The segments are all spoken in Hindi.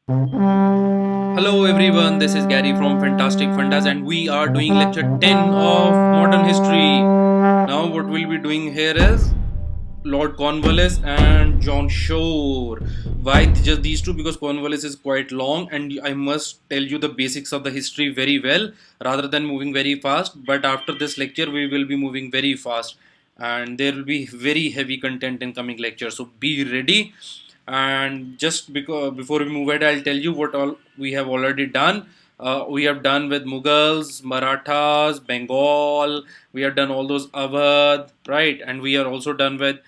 Hello everyone, this is Gary from Fantastic Fundas and we are doing lecture 10 of modern history. Now what we'll be doing here is Lord Cornwallis and John Shore. Why just these two? Because Cornwallis is quite long and I must tell you the basics of the history very well rather than moving very fast. But after this lecture we will be moving very fast and there will be very heavy content in coming lecture. So be ready. And just because before we move ahead, I'll tell you what all we have already done. We have done with Mughals, Marathas, Bengal. We have done all those Awadh, right? And we are also done with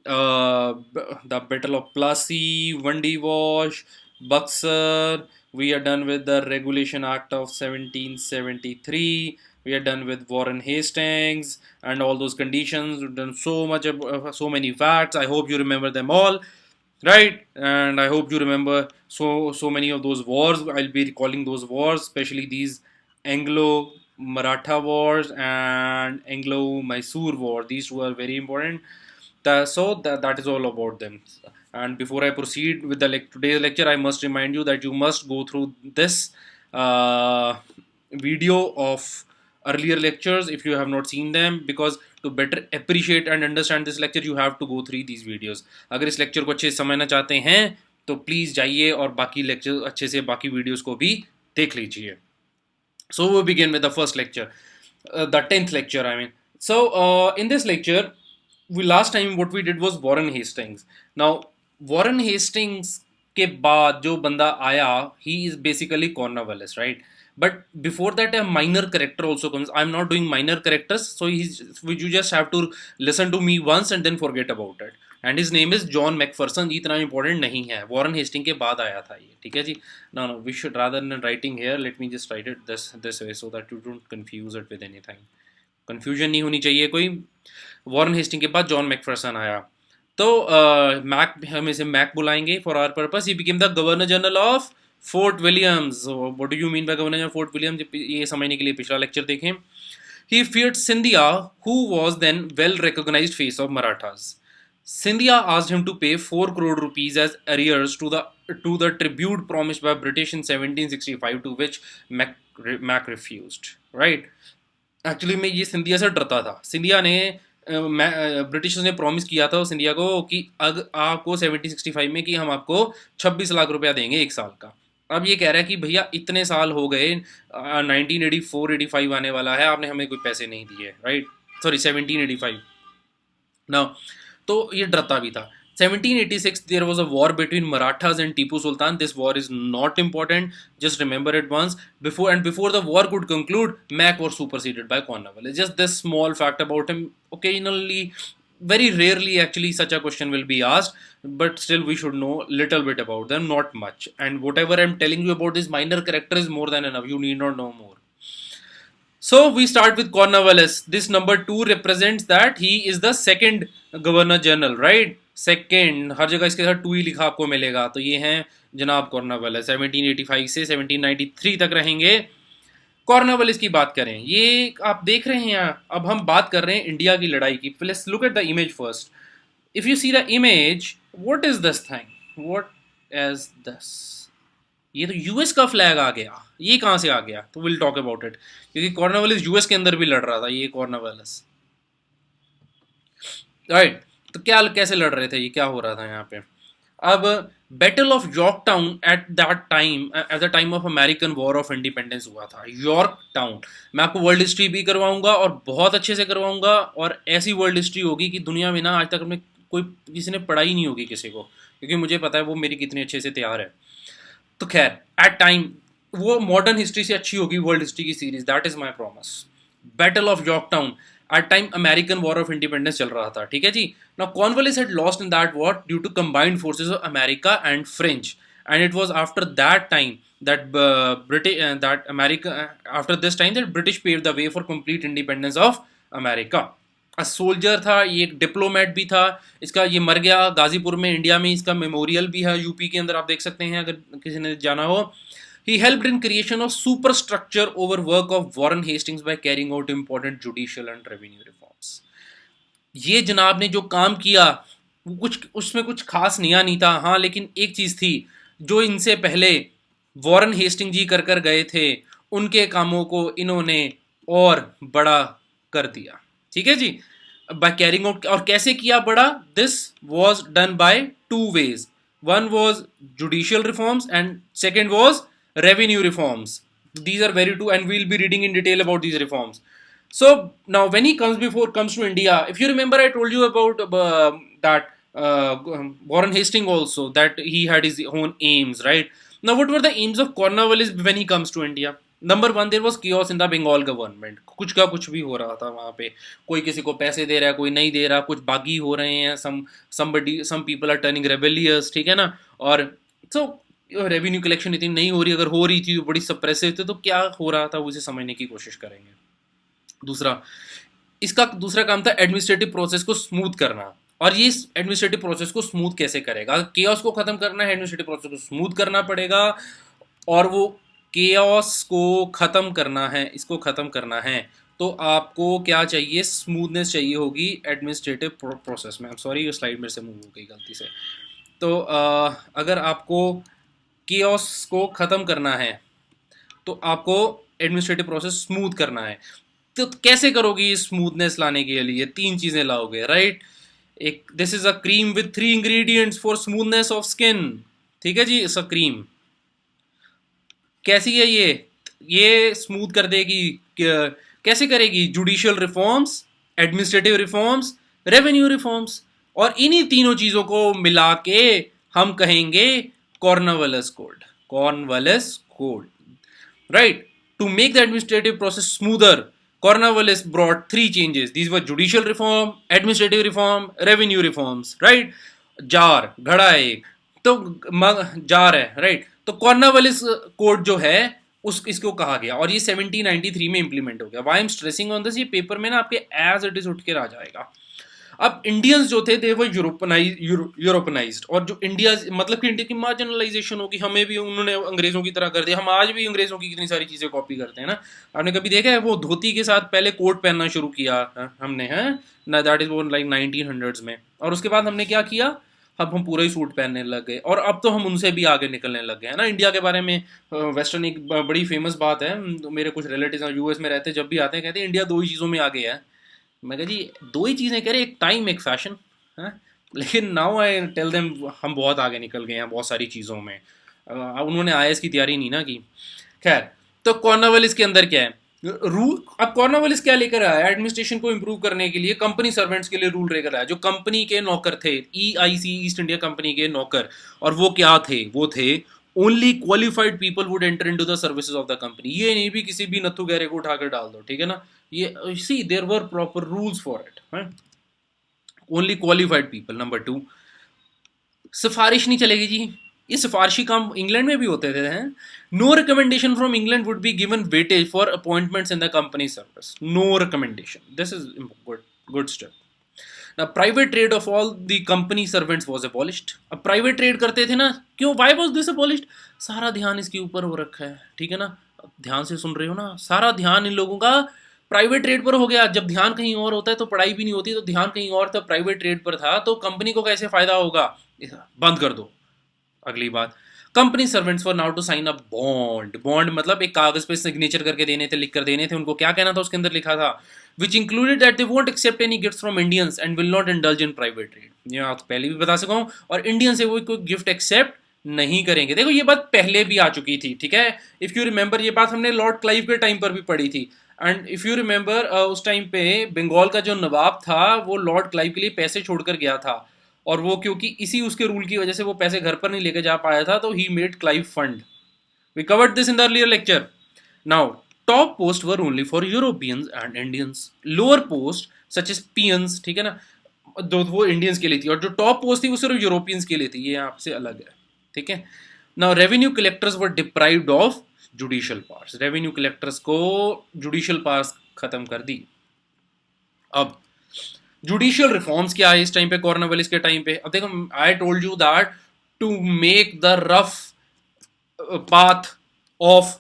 the Battle of Plassey, Vandi Wash, Buxar. We are done with the Regulation Act of 1773. We are done with Warren Hastings and all those conditions. We've done so much, so many facts. I hope you remember them all, right? And I hope you remember so many of those wars. I'll be recalling those wars, especially these Anglo Maratha wars and Anglo Mysore war. These two are very important. That is all about them. And before I proceed with the today's lecture, I must remind you that you must go through this uh, video of earlier lectures if you have not seen them, because to better appreciate and understand this lecture you have to go through these videos. अगर इस लेक्चर को अच्छे से समझना चाहते हैं तो प्लीज़ जाइए और बाकी लेक्चर अच्छे से बाकी वीडियोस को भी देख लीजिए. So we begin with the first lecture, the 10th lecture, I mean. So in this lecture, we last time what we did was Warren Hastings. Now Warren Hastings के बाद जो बंदा आया, he is basically Cornwallis, right? But before that a minor character also comes. I'm not doing minor characters, so you just have to listen to me once and then forget about it. And his name is John Macpherson. इतना इंपॉर्टेंट नहीं है, वॉरेन हेस्टिंग के बाद आया था ये, ठीक है जी. No no, we should rather than writing here, let me just write it this way so that you don't confuse it with anything. Confusion नहीं होनी चाहिए कोई. वॉरेन हेस्टिंग के बाद जॉन मैकफर्सन आया. तो मैक, हम इसे मैक बुलाएंगे for our purpose. He became the governor general of Fort Williams. What do you mean by governor general Fort Williams? ये समझने के लिए पिछला लेक्चर देखें. He feared Scindia, who was then well recognized face of Marathas. Scindia asked him to pay 4 crore rupees as arrears to the tribute promised by British in 1765, to which Mac refused. Right? Actually मैं ये सिंधिया से डरता था. सिंधिया ने ब्रिटिशर्स ने प्रॉमिस किया था सिंधिया को कि आपको 1765 में कि हम आपको 26 लाख रुपया देंगे एक साल का. अब ये कह रहा है कि भैया इतने साल हो गए, 1984-85 आने वाला है, आपने हमें कोई पैसे नहीं दिए, राइट? सॉरी 1785. नाउ तो ये डरता भी था. 1786 there was a war between Marathas and Tipu Sultan. This war is not important, just remember it once. Before the war could conclude, Mac was superseded by Cornwallis. Just this small fact about him. Occasionally, very rarely actually, such a question will be asked, but still we should know little bit about them, not much. And whatever I'm telling you about this minor character is more than enough, you need not know more. So we start with Cornwallis. This number 2 represents that he is the second governor general, right? Second, हर जगह इसके साथ 2 ही लिखा आपको मिलेगा. तो ये हैं जनाब कॉर्नवालिस. 1785 से 1793 तक रहेंगे. कॉर्नवालिस की बात करें, ये आप देख रहे हैं. अब हम बात कर रहे हैं इंडिया की लड़ाई की. Let's look at the image first. If you see the image, what is this thing? What is this? ये तो यूएस का फ्लैग आ गया. ये कहाँ से आ गया? तो विल टॉक अबाउट इट, क्योंकि कॉर्नवालिस यूएस के अंदर भी लड़ रहा था. ये कॉर्नवालिस, राइट? तो क्या कैसे लड़ रहे थे, ये क्या हो रहा था यहाँ पे? अब battle of Yorktown at that time, at the time of American war of independence हुआ था. यॉर्क टाउन, मैं आपको वर्ल्ड हिस्ट्री भी करवाऊंगा और बहुत अच्छे से करवाऊंगा. और ऐसी वर्ल्ड हिस्ट्री होगी कि दुनिया में ना आज तक हमने कोई किसी ने पढ़ाई नहीं होगी किसी को, क्योंकि मुझे पता है वो मेरी कितनी अच्छे से तैयार है. तो खैर, एट टाइम वो मॉडर्न हिस्ट्री से अच्छी होगी वर्ल्ड हिस्ट्री की series. That is my promise. Battle of Yorktown at time American war of independence चल रहा था, ठीक है जी. Now Cornwallis had lost in that war due to combined forces of America and French, and it was after that time that British that America after this time that British paved the way for complete independence of America. A soldier था ये, एक डिप्लोमेट भी था. इसका ये मर गया गाजीपुर में, इंडिया में. इसका मेमोरियल भी है यूपी के अंदर, आप देख सकते हैं अगर किसी ने जाना हो. He helped in creation of superstructure over work of Warren Hastings by carrying out important judicial and revenue reforms. ये जनाब ने जो काम किया वो कुछ उसमें कुछ खास नया नहीं था, हाँ, लेकिन एक चीज़ थी. जो इनसे पहले वॉरेन हेस्टिंग जी कर कर गए थे, उनके कामों को इन्होंने और बड़ा कर दिया। ठीक है जी, बाय कैरिंग आउट। और कैसे किया बड़ा? This was done by two ways. One was judicial reforms and second was revenue reforms. These are very true, and we'll be reading in detail about these reforms. So now, when he comes to India, if you remember, I told you about that Warren Hastings also, that he had his own aims, right? Now, what were the aims of Cornwallis when he comes to India? Number one, there was chaos in the Bengal government. कुछ का कुछ भी हो रहा था वहाँ पे। कोई किसी को पैसे दे रहा है, कोई नहीं दे रहा, कुछ बागी हो रहे हैं, some people are turning rebellious, ठीक है ना। और so रेवेन्यू कलेक्शन इतनी नहीं हो रही, अगर हो रही थी तो बड़ी सप्रेसिव थी, तो क्या हो रहा था उसे समझने की कोशिश करेंगे। दूसरा, इसका दूसरा काम था एडमिनिस्ट्रेटिव प्रोसेस को स्मूथ करना। और ये एडमिनिस्ट्रेटिव प्रोसेस को स्मूथ कैसे करेगा? केओस को खत्म करना है, एडमिनिस्ट्रेटिव प्रोसेस को स्मूथ करना पड़ेगा। और वो केओस को खत्म करना है, इसको खत्म करना है, तो आपको क्या चाहिए? स्मूथनेस चाहिए होगी एडमिनिस्ट्रेटिव प्रोसेस में। सॉरी, ये स्लाइड मेरे से मूव हो गई गलती से। तो अगर आपको केओस को ख़त्म करना है तो आपको एडमिनिस्ट्रेटिव प्रोसेस स्मूथ करना है। तो कैसे करोगे स्मूथनेस लाने के लिए? तीन चीज़ें लाओगे, राइट? एक, this is a cream with 3 ingredients for smoothness of skin. ठीक है जी, इट्स अ क्रीम। कैसी है ये स्मूथ कर देगी। कैसे करेगी? Judicial reforms, administrative reforms, revenue reforms. और इन्हीं तीनों चीज़ों को मिला के हम कहेंगे Cornwallis Code. Cornwallis Code. Right? To make the administrative process smoother, Cornwallis brought 3 changes. These were judicial reform, administrative reform, revenue reforms. Right? Jar, घड़ा एक, तो जार है, राइट? तो कॉर्नवालिस कोड जो है उस इसको कहा गया, और ये 1793 में इंप्लीमेंट हो गया। Why am stressing on this, ये पेपर में ना आपके एज इट इज उठ के आ जाएगा। अब इंडियंस जो थे दे वो यूरोपनाइज्ड, और जो इंडिया मतलब कि इंडिया की मार्जिनलाइजेशन होगी, हमें भी उन्होंने अंग्रेजों की तरह कर दिया। हम आज भी अंग्रेजों की कितनी सारी चीज़ें कॉपी करते हैं ना। आपने कभी देखा है वो धोती के साथ पहले कोट पहनना शुरू किया हमने, हैं ना, दैट इज वो लाइक 1900s में, और उसके बाद हमने क्या किया? अब हम पूरा ही सूट पहनने लग गए, और अब तो हम उनसे भी आगे निकलने लग गए हैं ना। इंडिया के बारे में वेस्टर्न एक बड़ी फेमस बात है, तो मेरे कुछ रिलेटिव यूएस में रहते, जब भी आते हैं कहते हैं इंडिया 2 ही चीज़ों में आगे है। मैं कहा जी 2 ही चीज़ें कह रहे, एक टाइम एक फैशन है। लेकिन नाउ आई टेल देम हम बहुत आगे निकल गए हैं बहुत सारी चीज़ों में। उन्होंने आईएएस की तैयारी नहीं ना की। खैर, तो कॉर्नवालिस के अंदर क्या है रूल? अब कॉर्नवालिस क्या लेकर आया? एडमिनिस्ट्रेशन को इंप्रूव करने के लिए कंपनी सर्वेंट्स के लिए रूल लेकर आया, जो कंपनी के नौकर थे, ईआईसी ईस्ट इंडिया कंपनी के नौकर। और वो क्या थे? वो थे only qualified people would enter into the services of the company. ये नहीं भी किसी भी नथु गहरे को उठाकर डाल दो, ठीक है ना। ये see there were proper rules for it, only qualified people. Number 2, सिफारिश नहीं चलेगी जी, ये सिफारशी काम इंग्लैंड में भी होते थे हैं। No recommendation from England would be given weightage for appointments in the company service. No recommendation, this is good step. Now, private trade of all the company servants was abolished. अब प्राइवेट ट्रेड करते थे ना, क्यों? Why was this abolished? सारा ध्यान इसके ऊपर हो रखा है, ठीक है ना। ध्यान से सुन रहे हो ना, सारा ध्यान इन लोगों का प्राइवेट ट्रेड पर हो गया। जब ध्यान कहीं और होता है तो पढ़ाई भी नहीं होती, तो ध्यान कहीं और था, प्राइवेट ट्रेड पर था, तो कंपनी को कैसे फायदा होगा? बंद कर दो। अगली बात, company servants for now to sign a bond. Bond मतलब एक कागज पे सिग्नेचर करके देने थे, लिख कर देने थे। उनको क्या कहना था? उसके अंदर लिखा था which included that they won't accept any gifts from Indians and will not indulge in private trade. ये आप पहले भी बता सका हूँ, और इंडियन से वो कोई गिफ्ट एक्सेप्ट नहीं करेंगे। देखो ये बात पहले भी आ चुकी थी, ठीक है। इफ़ यू रिमेंबर, ये बात हमने लॉर्ड क्लाइव के टाइम पर भी पढ़ी थी। एंड इफ़ यू रिमेंबर, उस टाइम पे बंगाल का जो नवाब था वो लॉर्ड क्लाइव के लिए पैसे छोड़कर गया था, और वो क्योंकि इसी उसके रूल की वजह से वो पैसे घर पर नहीं लेके जा पाया था, तो he made Clive fund. We covered this in the earlier lecture. Now, top posts were only for Europeans and Indians. Lower posts such as peons, ठीक है ना, वो इंडियंस के लिए थी, और जो टॉप पोस्ट थी वो सिर्फ यूरोपियंस के लिए थी। ये आपसे अलग है, ठीक है। Now, revenue collectors were deprived of judicial powers. Revenue collectors को जुडिशियल पावर्स खत्म कर दी। अब जुडिशियल रिफॉर्म्स क्या है इस टाइम पे, कॉर्नवालिस के टाइम पे? अब देखो, I told you that to make the rough path of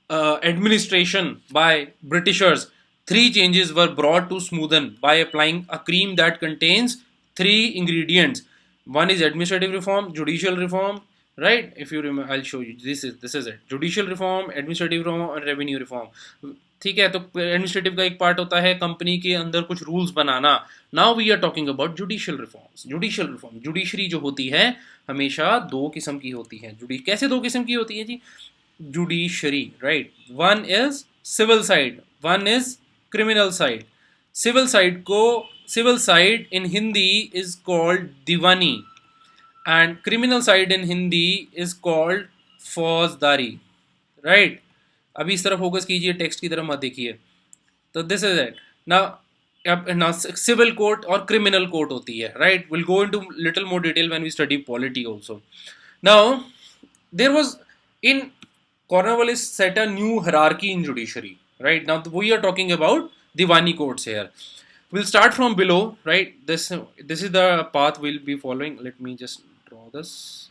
administration by Britishers, 3 changes were brought to smoothen by applying a cream that contains 3 ingredients. One is administrative reform, judicial reform, right? If you remember, I'll show you. This is it. Judicial reform, administrative reform और revenue reform. ठीक है, तो एडमिनिस्ट्रेटिव का एक पार्ट होता है कंपनी के अंदर कुछ रूल्स बनाना. Now we are talking about judicial reforms. Judicial reform, judiciary जो होती है हमेशा दो किस्म की होती है. कैसे दो किस्म की होती है जी? Judiciary, right. One is civil side, one is criminal side. Civil side in Hindi is called diwani and criminal side in Hindi is called faujdari, right. अभी इस तरफ फोकस कीजिए, टेक्स्ट की तरफ मत देखिए. तो दिस इज इट. ना सिविल कोर्ट और क्रिमिनल कोर्ट होती है, right. Will go into little more detail when we study polity also. Now there was in Cornwallis set a new hierarchy in judiciary, right? Now we are talking about Diwani courts here. We'll start from below, right? This is the path we'll be following. Let me just draw this.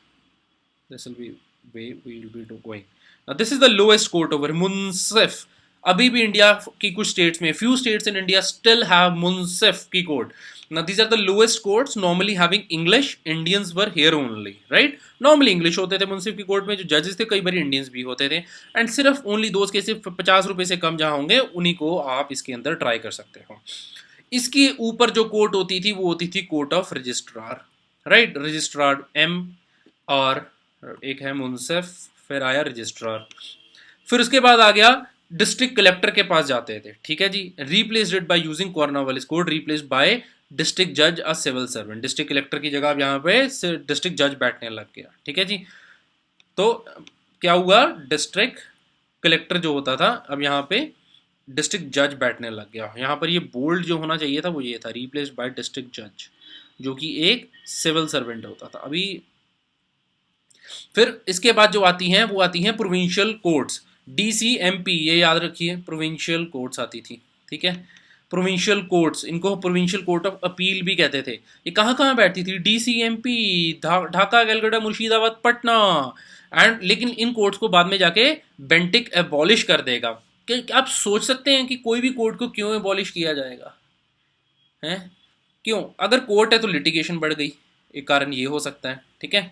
This will be way we'll be going. Now this is the lowest court over Munsif. अभी भी इंडिया की कुछ स्टेट्स में, few states in India still have Munsif की court. Now these are the lowest courts, normally having English. Indians were here only, right? Normally English होते थे मुंसिफ की कोर्ट में. जो जजेस थे कई बार इंडियंस भी होते थे. एंड सिर्फ ओनली दोस्त के सिर्फ 50 रुपए से कम जहाँ होंगे उन्हीं को आप इसके अंदर ट्राई कर सकते हो. इसके ऊपर जो कोर्ट होती थी वो होती थी court of registrar, right. Registrar एम और एक है मुंसिफ, फिर आया रजिस्ट्रार. फिर उसके बाद आ गया डिस्ट्रिक्ट कलेक्टर के पास जाते थे, ठीक है जी. Replaced it by using Cornwallis code, replaced by district जज a civil servant. District collector की जगह अब यहाँ पे डिस्ट्रिक्ट जज बैठने लग गया, ठीक है जी. तो क्या हुआ, डिस्ट्रिक्ट कलेक्टर जो होता था अब यहाँ पे डिस्ट्रिक्ट जज बैठने लग गया. यहाँ पर ये बोल्ड जो होना चाहिए था वो ये था, रिप्लेस्ड बाय डिस्ट्रिक्ट जज, जो कि एक सिविल सर्वेंट होता था अभी. फिर इसके बाद जो आती हैं वो आती हैं प्रोविंशियल कोर्ट्स, DCMP, ये याद रखिए, प्रोविंशियल कोर्ट्स आती थी, ठीक है. प्रोविंशियल कोर्ट्स, इनको प्रोविंशियल कोर्ट ऑफ अपील भी कहते थे. ये कहाँ कहाँ बैठती थी? DCMP, ढाका, कलकत्ता, मुर्शिदाबाद, पटना. एंड लेकिन इन कोर्ट्स को बाद में जाके बेंटिक एबॉलिश कर देगा. कि आप सोच सकते हैं कि कोई भी कोर्ट को क्यों एबॉलिश किया जाएगा, हैं? क्यों? अगर कोर्ट है तो लिटिगेशन बढ़ गई, एक कारण ये हो सकता है, ठीक है,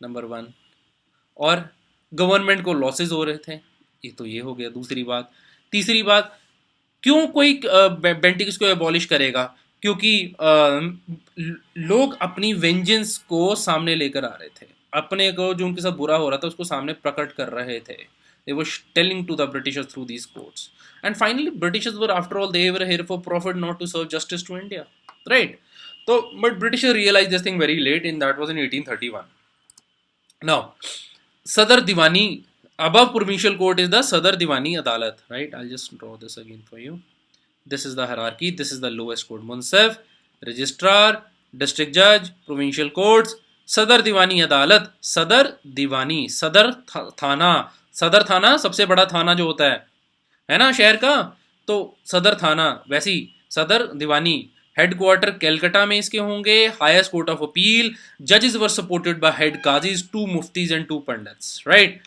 नंबर 1. और गवर्नमेंट को लॉसेस हो रहे थे, ये तो ये हो गया दूसरी बात. तीसरी बात, क्यों कोई बेंटिक्स को एबॉलिश करेगा? क्योंकि लोग अपनी वेंजेंस को सामने लेकर आ रहे थे, अपने को जो उनके साथ बुरा हो रहा था उसको सामने प्रकट कर रहे थे. They were telling to the Britishers through these courts. And finally, Britishers were, after all, they were here for profit, not to serve justice to India, right? So, but Britishers realized this thing very late, and that was in 1831. Now, Sadar Diwani, above provincial court is the Sadar Diwani Adalat, right? I'll just draw this again for you. This is the hierarchy. This is the lowest court. Munsif, Registrar, District Judge, Provincial Courts, Sadar Diwani Adalat, Sadar Diwani, Sadar Thana. सदर थाना सबसे बड़ा थाना जो होता है ना शहर का, तो सदर थाना. वैसी सदर दीवानी, हेडक्वार्टर कैलकाटा में इसके होंगे. हाईएस्ट कोर्ट ऑफ अपील, जजेस were supported by head qazis, 2 muftis and 2 pundits, right.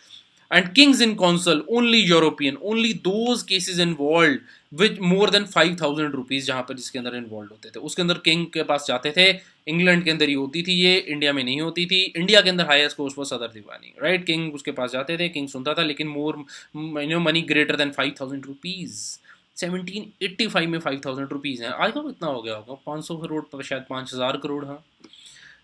And kings in council, only European, only those cases involve with more than 5,000 rupees, जहां पर जिसके अंदर इन्वॉल्व होते थे उसके अंदर किंग के पास जाते थे. इंग्लैंड के अंदर ही होती थी ये, इंडिया में नहीं होती थी. इंडिया के अंदर हाईएस्ट कोर्ट वो सदर दीवानी, राइट. किंग उसके पास जाते थे, किंग सुनता था, लेकिन more money greater than 5,000 rupees. 1785 में 5,000 रुपीज है, आज तो इतना हो गया होगा 500 करोड़, शायद 5,000 करोड़. हाँ,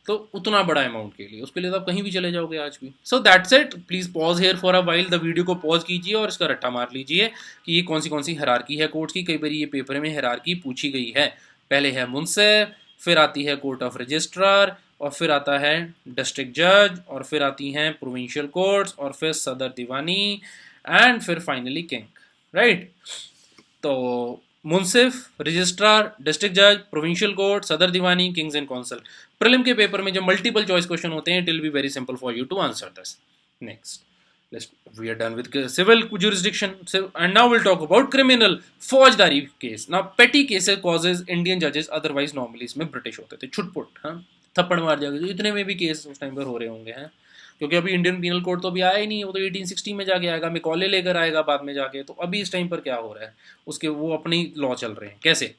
तो उतना बड़ा अमाउंट के लिए, उसके लिए तो आप कहीं भी चले जाओगे आज भी. So that's it. Please pause here for a while, the video को पॉज कीजिए और इसका रट्टा मार लीजिए कि ये कौन सी हायरार्की है कोर्ट्स की. कई बार ये पेपर में हायरार्की पूछी गई है. पहले है मुंसिफ, फिर आती है कोर्ट ऑफ रजिस्ट्रार, और फिर आता है डिस्ट्रिक्ट जज, और फिर आती हैं प्रोविंशियल कोर्ट्स, और फिर सदर दीवानी, एंड फिर फाइनली किंग, राइट. तो मुंसिफ, रजिस्ट्रार, डिस्ट्रिक्ट जज, provincial court, Sadar Diwani, kings and council. Prelim के पेपर में जो मल्टीपल चॉइस क्वेश्चन होते हैं, it will be very simple for you to answer this. Next, we are done with civil jurisdiction, and now we'll talk about criminal फौजदारी case. now petty cases causes Indian judges, otherwise normally इसमें ब्रिटिश होते थे. छुटपुट, हाँ, थप्पड़ मार जाएगा. इतने में भी केस उस टाइम पर हो रहे होंगे, हैं, क्योंकि अभी इंडियन पीनल कोड तो अभी आया ही नहीं, वो तो 1860 में जाके आएगा, मैकॉले लेकर आएगा बाद में जाके. तो अभी इस टाइम पर क्या हो रहा है, उसके वो अपनी लॉ चल रहे हैं. कैसे?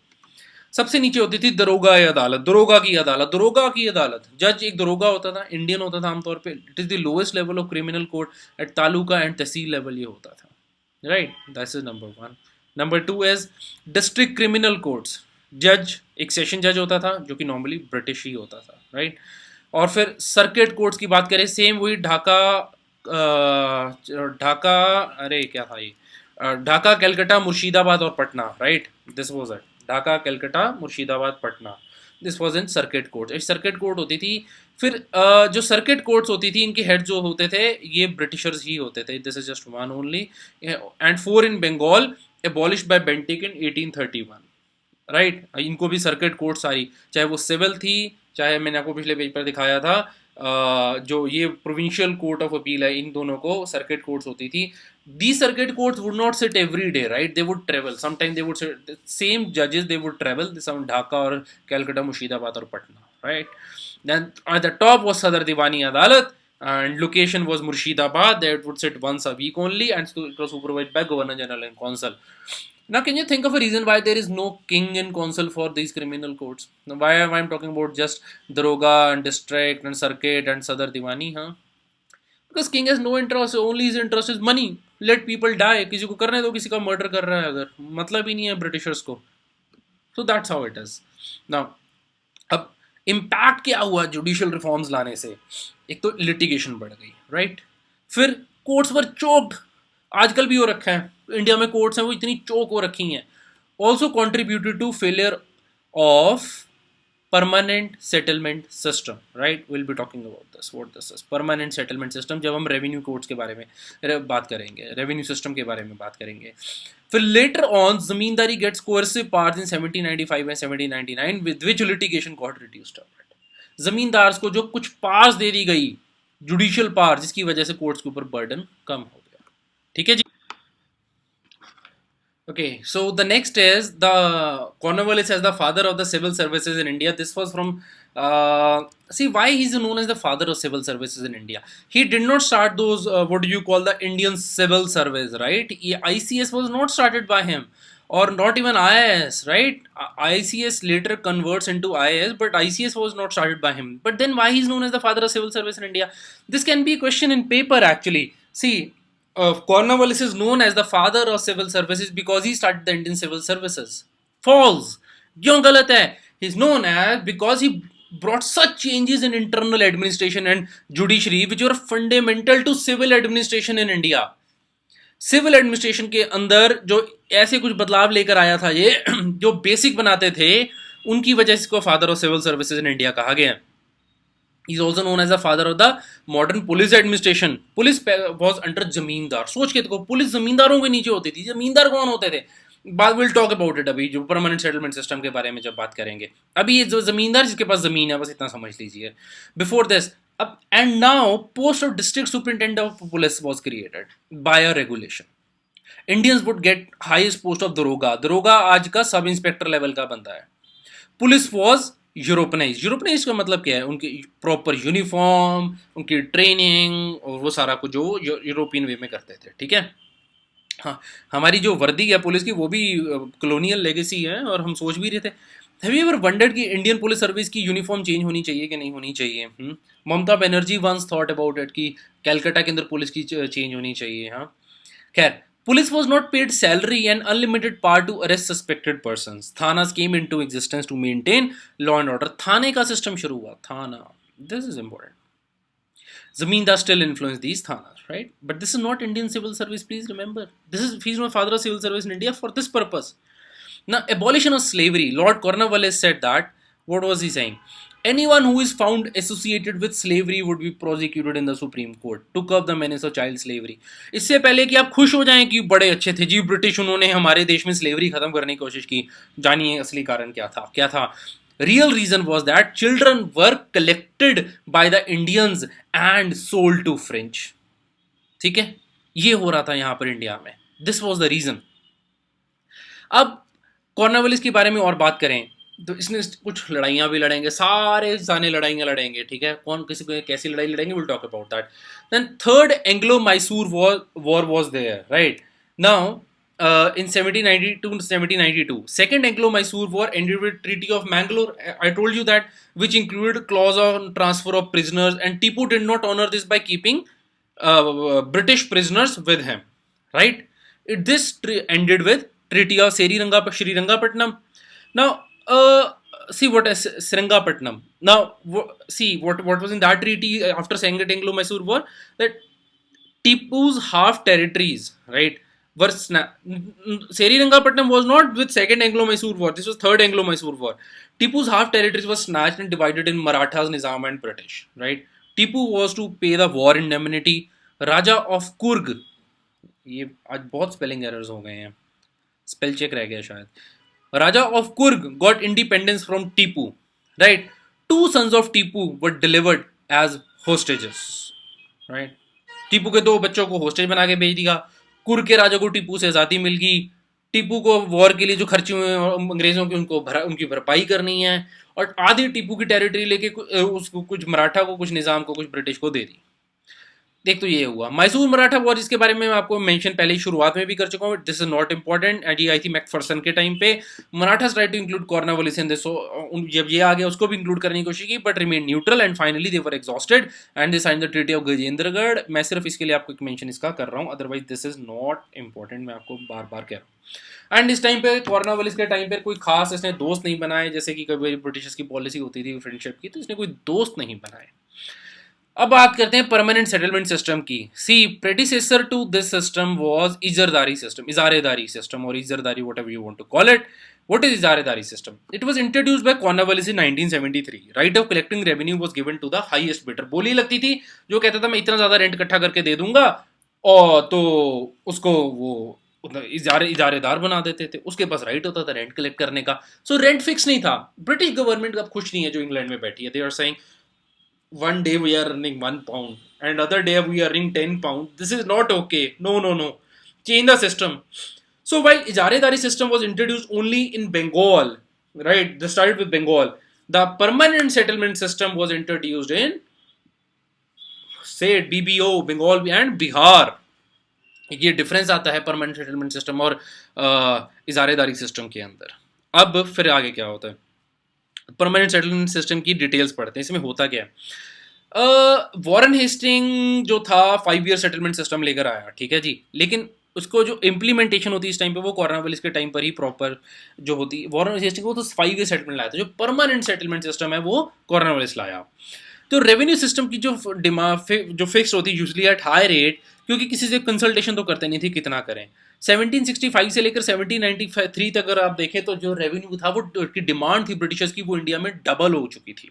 सबसे नीचे होती थी दरोगा अदालत, दरोगा की अदालत, दरोगा की अदालत। जज एक दरोगा होता था, इंडियन होता था आमतौर पे। It is the lowest level of criminal court. At taluka and tehsil level ये होता था, right. That's is number one. Number two is district criminal courts. जज एक सेशन जज होता था जो कि नॉर्मली ब्रिटिश ही होता था, राइट। और फिर सर्किट कोर्ट्स की बात करें, सेम वही ढाका, ढाका, अरे क्या था ये, ढाका, कलकत्ता, मुर्शिदाबाद और Patna, right. This was it, Dhaka, Calcutta, Murshidabad, Patna. This was in circuit court. एक सर्किट कोर्ट होती थी। फिर जो सर्किट कोर्ट्स होती थी, इनके हेड जो होते थे ये ब्रिटिशर्स ही होते थे। This is just one only. And four in Bengal, abolished by Bentinck in 1831, right. इनको भी सर्किट कोर्ट सारी, चाहे वो सिविल थी, चाहे मैंने आपको पिछले पेज पर दिखाया था जो ये प्रोविंशियल कोर्ट ऑफ अपील है, इन दोनों को सर्किट कोर्ट्स होती थी। These circuit courts would not sit every day, right? They would travel. Sometimes they would sit, same judges, they would travel. Some Dhaka or Calcutta, Murshidabad or Patna, right? Then at the top was Sadar Diwani Adalat, and location was Murshidabad. They would sit once a week only, and so it was supervised by Governor General and Consul. Now, can you think of a reason why there is no king and consul for these criminal courts? Now, why am I talking about just Daroga and district and circuit and Sadar Diwani, huh? Because king has no interest, only his interest is money. Let people die. किसी को करने दो, किसी का मर्डर कर रहा है अगर, मतलब ही नहीं है ब्रिटिशर्स को। So that's how it is. Now, अब इम्पैक्ट क्या हुआ जुडिशियल रिफॉर्म्स लाने से? एक तो लिटिगेशन बढ़ गई, राइट। फिर कोर्ट्स वर चोक्ड, आजकल भी हो रखा है, इंडिया में कोर्ट्स हैं वो इतनी चोक हो रखी हैं। Also contributed to failure of permanent settlement system, right. Will be talking about this, what this is permanent settlement system, जब हम रेवेन्यू कोर्ट्स के बारे में बात करेंगे, रेवेन्यू सिस्टम के बारे में बात करेंगे। फिर later on zamindari gets coercive powers in 1795 and 1799 with which litigation got reduced. Zamindars को जो कुछ पावर्स दे दी गई, जुडिशियल पावर, जिसकी वजह से कोर्ट्स के ऊपर बर्डन कम हो गया, ठीक है जी। Okay, so the next is the Cornwallis as the father of the civil services in India. This was from see why he's known as the father of civil services in India. He did not start those what do you call the Indian civil service, right? ICS was not started by him, or not even IAS, right? ICS later converts into IAS, but ICS was not started by him. But then why he's known as the father of civil service in India? This can be a question in paper actually. See, Cornwallis is known as the father of civil services because he started the Indian civil services. False. क्यों गलत है? He's known as because he brought such changes in internal administration and judiciary which were fundamental to civil administration in India. Civil administration के अंदर जो ऐसे कुछ बदलाव लेकर आया था, ये जो बेसिक बनाते थे, उनकी वजह से इसको father of civil services in India कहा गया है। He is also known as the father of the modern police administration. Police was under जमींदार। सोच के देखो, पुलिस जमींदारों के नीचे होती थी। जमींदार कौन होते थे? बाद विल टॉक अबाउट इट, अभी जो परमानेंट सेटलमेंट सिस्टम के बारे में जब बात करेंगे। अभी ये जो जमींदार जिसके पास जमीन है, बस इतना समझ लीजिए। बिफोर दिस, अब and now post of district superintendent of police was created by a regulation. Indians would get highest post of दरोगा। दरोगा आज का सब इंस्पेक्टर लेवल का बंदा है। Police was यूरोपनाइज। यूरोपनाइज का मतलब क्या है? उनकी प्रॉपर यूनिफॉर्म, उनकी ट्रेनिंग और वो सारा कुछ जो यूरोपियन वे में करते थे, ठीक है। हाँ, हमारी जो वर्दी है पुलिस की वो भी कॉलोनियल लेगेसी है, और हम सोच भी रहे थे, हैव यू एवर वंडर्ड कि इंडियन पुलिस सर्विस की यूनिफॉर्म चेंज होनी चाहिए कि नहीं होनी चाहिए? Mamata Banerjee once thought about it कि कैलकाटा के अंदर पुलिस की चेंज होनी चाहिए। हाँ, खैर, police was not paid salary and unlimited power to arrest suspected persons. Thanas came into existence to maintain law and order. थाने का सिस्टम शुरू हुआ, थाना. This is important. Zamindar still influence these thanas, right? But this is not Indian civil service, please remember. He's not father of civil service in India for this purpose. Now, abolition of slavery. Lord Cornwallis said that. What was he saying? Anyone who is found associated with slavery would be prosecuted in the Supreme Court to curb the menace of child slavery. इससे पहले कि आप खुश हो जाएं कि बड़े अच्छे थे जी ब्रिटिश, उन्होंने हमारे देश में स्लेवरी खत्म करने की कोशिश की, जानिए असली कारण क्या था। क्या था? Real reason was that children were collected by the Indians and sold to French. ठीक है, ये हो रहा था यहाँ पर इंडिया में। This was the reason. अब कॉर्नवालिस के बारे में और बात करें तो इसने कुछ लड़ाइयाँ भी लड़ेंगे, सारे जाने लड़ाइयाँ लड़ेंगे, ठीक है। कौन किसी को कैसी लड़ाई लड़ेंगे, will talk about that. Then third Anglo Mysore war was there, right. Now in 1792 to 1792. Second Anglo-Mysore War ended with Treaty of Mangalore. I told you that, which included clause on transfer of prisoners, and Tipu did not honor this by keeping British prisoners with him. Right? This ended with Treaty of Srirangapatnam. Now, see what is Srirangapatnam. Now, see what was in that treaty after Second Anglo-Mysore War, that Tipu's half territories, right, were Srirangapatnam was not with Second Anglo-Mysore War. This was Third Anglo-Mysore War. Tipu's half territories were snatched and divided in Marathas, Nizam, and British. Right. Tipu was to pay the war indemnity. Raja of Kurg, ये आज बहुत स्पेलिंग एरर्स हो गए हैं, स्पेल चेक रह गया शायद. Raja of Kurg got independence from Tipu. Right. Two sons of Tipu were delivered as hostages. Right. Tipu के दो बच्चों को होस्टेज बना के भेज दिया. कुर्ग के राजा को टीपू से आज़ादी मिल गई. टीपू को वॉर के लिए जो खर्चे हुए अंग्रेजों के उनकी भरपाई करनी है, और आधी टीपू की टेरिटरी लेके उसको कुछ मराठा को, कुछ निज़ाम को, कुछ ब्रिटिश को दे दी. देख तो ये हुआ मैसूर मराठा वॉर, जिसके बारे में मैं आपको मेंशन पहले ही शुरुआत में भी कर चुका हूँ. This is not important. And ये आई थी मैकफर्सन के टाइम पे. Marathas try to include Cornwallis in this, जब ये आ गया उसको भी इंक्लूड करने की कोशिश की, but remain neutral. And finally they were exhausted and they sign the treaty of Gajendragad. मैं सिर्फ इसके लिए आपको एक मेंशन इसका कर रहा हूँ, otherwise this is not important. मैं आपको बार बार कह रहा हूँ. एंड इस टाइम पे कॉर्नवालिस के टाइम पे कोई खास इसने दोस्त नहीं बनाए, जैसे कि कभी ब्रिटिशर्स की पॉलिसी होती थी फ्रेंडशिप की, तो इसने कोई दोस्त नहीं बनाए. अब बात करते हैं परमानेंट सेटलमेंट सिस्टम की. See predecessor to this system was izardari system, ijaredari system, और izardari whatever you want to call it. What is ijaredari system? It was introduced by Cornwallis in 1973. Right of collecting revenue was given to the highest bidder. बोली लगती थी, जो कहता था मैं इतना ज्यादा रेंट इकट्ठा करके दे दूंगा, और तो उसको वो इजारेदार बना देते थे. उसके पास राइट होता था रेंट कलेक्ट करने का. सो रेंट फिक्स नहीं था. ब्रिटिश गवर्नमेंट अब खुश नहीं है जो इंग्लैंड में बैठी है. They are saying one day we are earning £1 and other day we are earning £10. This is not okay. No. Change the system. So while Ijaredari system was introduced only in Bengal, right? They started with Bengal. The permanent settlement system was introduced in, say, BBO, Bengal and Bihar. ये डिफरेंस आता है परमानेंट सेटलमेंट सिस्टम और इजारेदारी सिस्टम के अंदर. अब फिर आगे क्या होता है, परमानेंट सेटलमेंट सिस्टम की डिटेल्स पढ़ते हैं. इसमें होता क्या है. वॉरेन हेस्टिंग जो था 5 ईयर सेटलमेंट सिस्टम लेकर आया, ठीक है जी, लेकिन उसको जो इम्प्लीमेंटेशन होती है इस टाइम पे वो कॉर्नवालिस के टाइम पर ही प्रॉपर जो होती है. वॉरेन हेस्टिंग वो तो 5 ईयर सेटलमेंट लाया था. जो परमानेंट सेटलमेंट सिस्टम है वो कॉर्नवालिस लाया. तो रेवेन्यू सिस्टम की जो जो फिक्स होती है यूजली एट हाई रेट, क्योंकि किसी से कंसल्टेशन तो करते नहीं थी कितना करें. 1765 से लेकर 1793 तक अगर आप देखें तो जो रेवेन्यू था वो की डिमांड थी ब्रिटिशर्स की, वो इंडिया में डबल हो चुकी थी.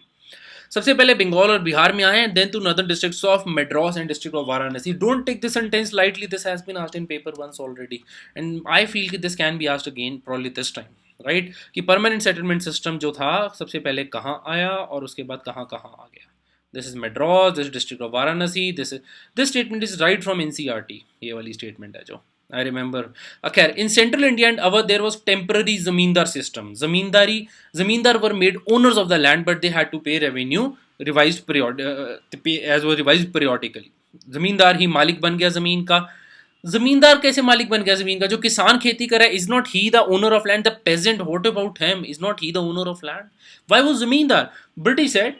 सबसे पहले बंगाल और बिहार में आए, then to northern districts of Madras and district of Varanasi. Don't take this sentence lightly, this has been asked in paper once already and I feel कि this can be asked again probably this time. Right, कि परमानेंट सेटलमेंट सिस्टम जो था सबसे पहले कहाँ आया और उसके बाद कहाँ कहाँ आ गया. This is Madras, this is district of Varanasi. This statement is right from NCERT. ये वाली statement है जो I remember. Okay, in central India and Awadh there was temporary zamindar system. Zamindar were made owners of the land, but they had to pay revenue as was revised periodically. जमींदार ही मालिक बन गया जमीन का. जमींदार कैसे मालिक बन गया जमीन का? जो किसान खेती करे, is not he the owner of land? The peasant, what about him? Is not he the owner of land? Why was जमींदार? British said,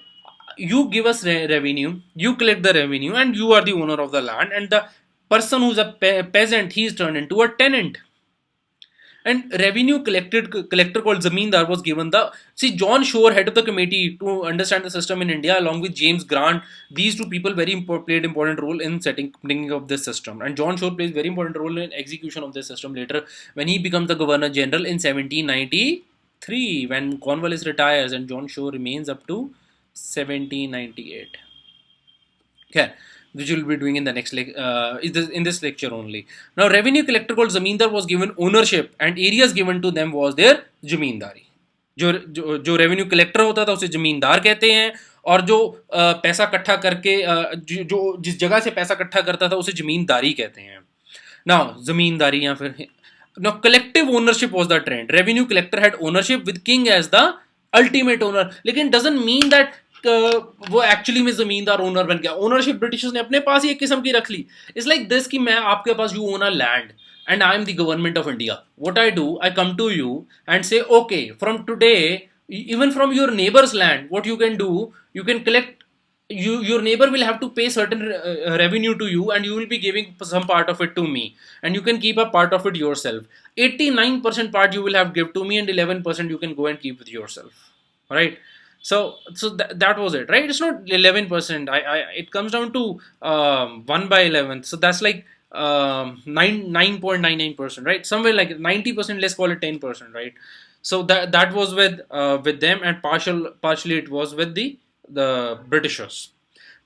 you give us revenue, you collect the revenue, and you are the owner of the land, and the person who's a peasant, he is turned into a tenant. And revenue collector called zamindar was given the, see, John Shore, head of the committee to understand the system in India, along with James Grant. These two people played important role in setting up this system, and John Shore plays very important role in execution of this system later when he becomes the Governor General in 1793, when Cornwallis retires and John Shore remains up to 1798. Okay, which we'll be doing in the next in this lecture only. Now, revenue collector called zamindar was given ownership, and areas given to them was their zamindari. जो रेवेन्यू कलेक्टर होता था उसे जमींदार कहते हैं, और जो पैसा इकट्ठा करके जो जिस जगह से पैसा इकट्ठा करता था उसे जमींदारी कहते हैं. नाउ जमींदारी या फिर now collective ownership was the trend. Revenue collector had ownership with king as the ultimate owner, लेकिन doesn't mean that वो एक्चुअली में जमींदार ओनर बन गया. ओनरशिप ब्रिटिशर्स ने अपने पास ही एक किस्म की रख ली. इट्स लाइक दिस कि मैं आपके पास, you own a land, and I am the government of India, what I do, I come to you and say, okay, from today, even from your neighbor's land, what you can do, you can collect. Your neighbor will have to pay certain revenue to you, and you will be giving some part of it to me, and you can keep a part of it yourself. 89% part you will have give to me, and 11% you can go and keep with yourself. Right? That was it, right? It's not 11%. It comes down to 1 by 11. So that's like 9.99%, right? Somewhere like 90%. Let's call it 10%, right? So that was with them, and partially it was with the Britishers.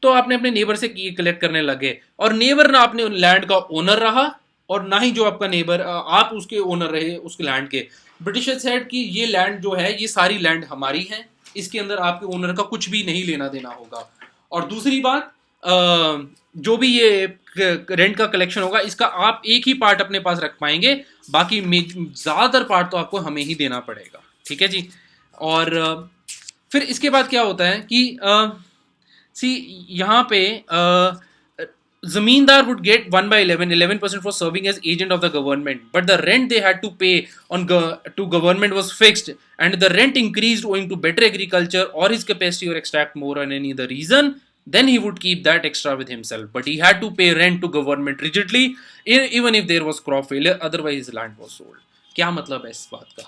तो आपने अपने नेबर से ये कलेक्ट करने लगे, और नेबर ना अपने लैंड का ओनर रहा, और ना ही जो आपका नेबर आप उसके ओनर रहे उसके लैंड के. ब्रिटिशर्स सेड कि ये लैंड जो है, ये सारी लैंड हमारी है, इसके अंदर आपके ओनर का कुछ भी नहीं लेना देना होगा. और दूसरी बात, जो भी ये रेंट का कलेक्शन होगा, इसका आप एक ही पार्ट अपने पास रख पाएंगे, बाकी ज़्यादातर पार्ट तो आपको हमें ही देना पड़ेगा. ठीक है जी. और फिर इसके बाद क्या होता है कि यहाँ पे zamindar would get 1 by 11% for serving as agent of the government, but the rent they had to pay to government was fixed, and the rent increased owing to better agriculture or his capacity or extract more on any other reason. Then he would keep that extra with himself, but he had to pay rent to government rigidly, even if there was crop failure, otherwise his land was sold. क्या मतलब है इस बात का?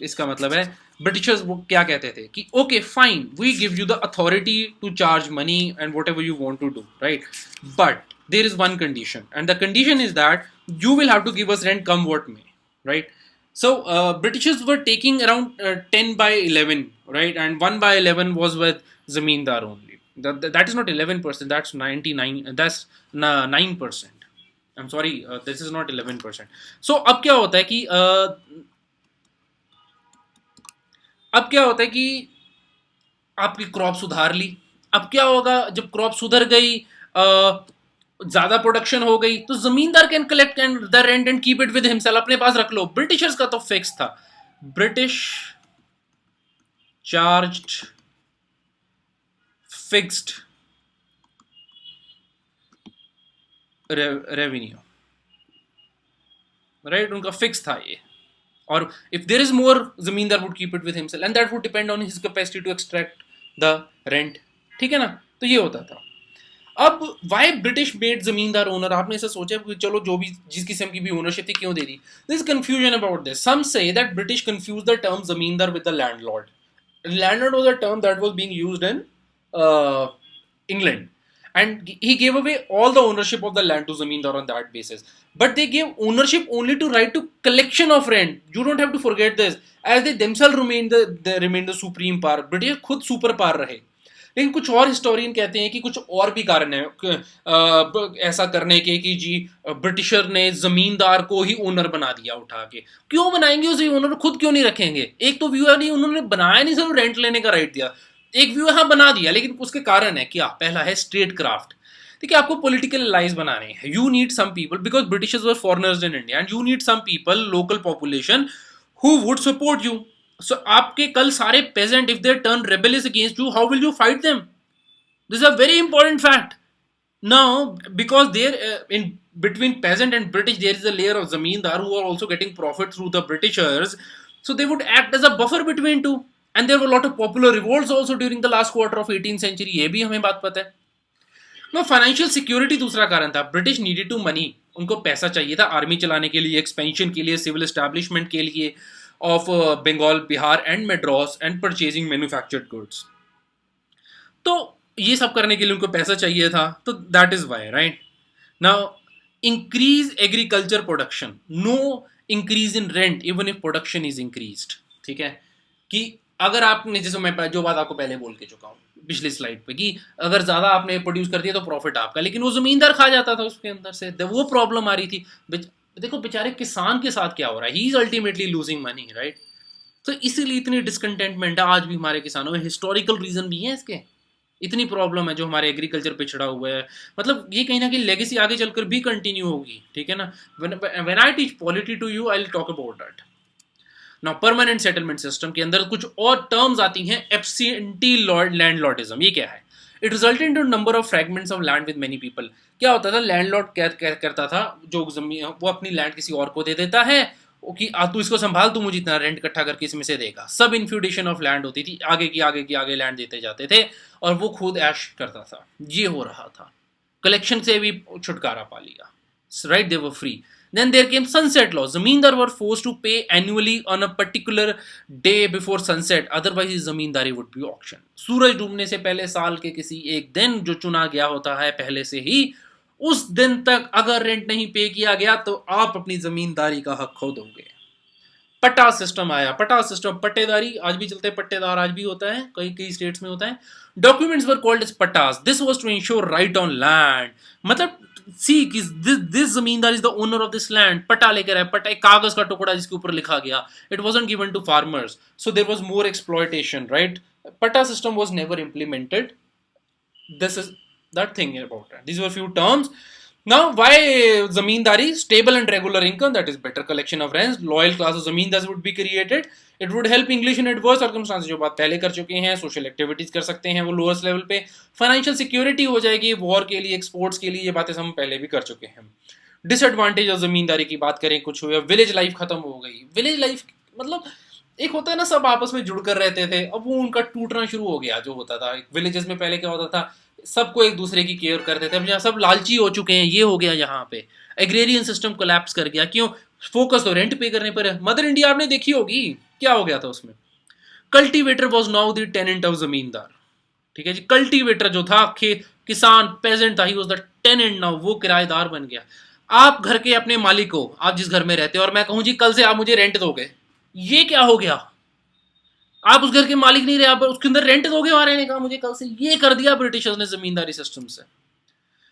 इसका मतलब है ब्रिटिशर्स वो क्या कहते थे कि okay fine, we give you the authority to charge money and whatever you want to do, right, but there is one condition, and the condition is that you will have to give us rent come what may, right. So Britishers were taking around 10 by 11, right, and 1 by 11 was with zamindar only. That is not 11%, that's 99, that's 9%. I'm sorry, this is not 11%. So अब क्या होता है कि आपकी क्रॉप सुधार ली. अब क्या होगा जब क्रॉप सुधर गई, ज्यादा प्रोडक्शन हो गई, तो zamindar can collect the rent and keep it with himself, अपने पास रख लो. ब्रिटिशर्स का तो फिक्स था. British charged fixed revenue, right, उनका फिक्स था ये. और if there is more, zamindar would keep it with himself, and that would depend on his capacity to extract the rent. ठीक है ना. तो ये होता था. अब why British made zamindar owner? आपने ऐसा सोचा कि चलो जो भी जिस किस्म की भी ओनरशिप थी क्यों दे दी? This confusion about this. Some say that British confused the term zamindar with the landlord. Landlord was a term that was being used in England, and he gave away all the ownership of the land to zamindar on that basis, but they gave ownership only to right to collection of rent. You don't have to forget this, as they themselves remain the supreme power. British खुद सुपर पावर रहे. लेकिन कुछ और हिस्टोरियन कहते हैं कि कुछ और भी कारण है ऐसा करने के कि जी ब्रिटिशर ने जमींदार को ही ओनर बना दिया उठा के. क्यों बनाएंगे उसे ओनर? खुद क्यों नहीं रखेंगे? एक तो व्यू है नहीं, उन्होंने बनाया नहीं, सिर्फ रेंट लेने का राइट दिया. एक व्यू हाँ बना दिया, लेकिन उसके कारण है क्या? पहला है स्टेट क्राफ्ट. ठीक है, आपको पॉलिटिकल अलाइज बनाने हैं. You need some people, because Britishers were foreigners in India, and you need some people, local population, who would support you. So आपके कल सारे peasant, if they turn rebellious against you, how will you fight them? This is a very important fact. Now because there in between peasant and British, there is a layer of zamindar who are also getting profit through the Britishers, so they would act as a buffer between two. And there were a lot of popular revolts also during the last quarter of 18th century. ये भी हमें बात पता है. No, financial security दूसरा कारण था. British needed to money. उनको पैसा चाहिए था आर्मी चलाने के लिए, एक्सपेंशन के लिए, सिविल एस्टैब्लिशमेंट के लिए of Bengal, Bihar and Madras, and purchasing manufactured goods. तो ये सब करने के लिए उनको पैसा चाहिए था. तो that is why, right. Now increase agriculture production, no increase in rent even if production is increased. ठीक है, कि अगर आपने, जैसे मैं जो बात आपको पहले बोल के चुका हूँ पिछली स्लाइड पे, कि अगर ज्यादा आपने प्रोड्यूस कर दिया तो प्रॉफिट आपका, लेकिन वो जमींदार खा जाता था उसके अंदर से. वो प्रॉब्लम आ रही थी. देखो बेचारे किसान के साथ क्या हो रहा है, he is ultimately losing money, right. तो इसीलिए इतनी डिसकंटेंटमेंट है आज भी हमारे किसानों में. हिस्टोरिकल रीजन भी है इसके. इतनी प्रॉब्लम है जो हमारे एग्रीकल्चर पिछड़ा हुआ है. मतलब ये कहीं ना कहीं लेगेसी आगे चलकर भी कंटिन्यू होगी. ठीक है ना. When I teach polity to you, I will talk about that. Now permanent settlement system के अंदर कुछ और टर्म्स आती हैं. एब्सेंटी लैंडलॉर्डिज्म, ये क्या है? It resulted into number of fragments of land with many people. क्या होता था, लैंडलॉर्ड क्या करता था, जो जमीन वो अपनी लैंड किसी और को दे देता है कि तू इसको संभाल, तू मुझे इतना रेंट इकट्ठा करके इसमें से देगा। सब इन्फ्यूडेशन ऑफ लैंड होती थी, आगे की आगे की आगे लैंड देते जाते थे और वो खुद ऐश करता था। ये हो रहा था, कलेक्शन से भी छुटकारा पा लिया, right, they were free. Then there came sunset law. Zamindar were forced to pay annually on a particular day before sunset, otherwise his zamindari would be auctioned. सूरज डूबने से पहले साल के किसी एक दिन जो चुना गया होता है पहले से ही, उस दिन तक अगर रेंट नहीं पे किया गया तो आप अपनी जमींदारी का हक खो दोगे। पट्टा सिस्टम आया, पट्टा सिस्टम, पट्टेदारी आज भी चलते हैं, पट्टेदार आज भी होता है, कई कई स्टेट्स में होता है। Documents were called as pattas, this was to ensure right on land. मतलब सी कि this zamindar is the owner of this land, patta लेकर है, पट्टा एक कागज का टुकड़ा जिसके ऊपर लिखा गया, it wasn't given to farmers, so there was more exploitation, right. Patta system was never implemented. This is that thing about it. These were few terms. Now, why zamindari? Stable and regular income, that is better collection of rents. Loyal class of zamindars would be created. It would help English in adverse circumstances. जो बात पहले कर चुके हैं, सोशल एक्टिविटीज कर सकते हैं वो लोएस्ट लेवल पे, फाइनेंशियल सिक्योरिटी हो जाएगी वॉर के लिए, एक्सपोर्ट्स के लिए, ये बातें हम पहले भी कर चुके हैं। डिसएडवांटेज ऑफ जमींदारी की बात करें, कुछ हुआ, विलेज लाइफ खत्म हो गई। विलेज लाइफ मतलब एक होता है ना, सब आपस में जुड़कर रहते थे, अब वो उनका टूटना शुरू हो गया। जो होता था विलेजेस में पहले क्या होता था, सबको एक दूसरे की केयर करते थे, अब यहाँ सब लालची हो चुके हैं, ये हो गया यहाँ पे, एग्रेरियन सिस्टम कोलैप्स कर गया। क्यों? फोकस तो रेंट पे करने पर है। मदर इंडिया आपने देखी होगी, क्या हो गया था उसमें, cultivator was now the tenant of zamindar. ठीक है जी, कल्टीवेटर जो था किसान पेजेंट था, he was the tenant, now वो किराएदार बन गया। आप घर के अपने मालिक हो, आप जिस घर में रहते हो, और मैं कहूं जी कल से आप मुझे रेंट दोगे, ये क्या हो गया? आप उस घर के मालिक नहीं रहे, आप उसके अंदर रेंट दोगे वहां रहने का मुझे कल से, ये कर दिया ब्रिटिशर्स ने जमींदारी सिस्टम से।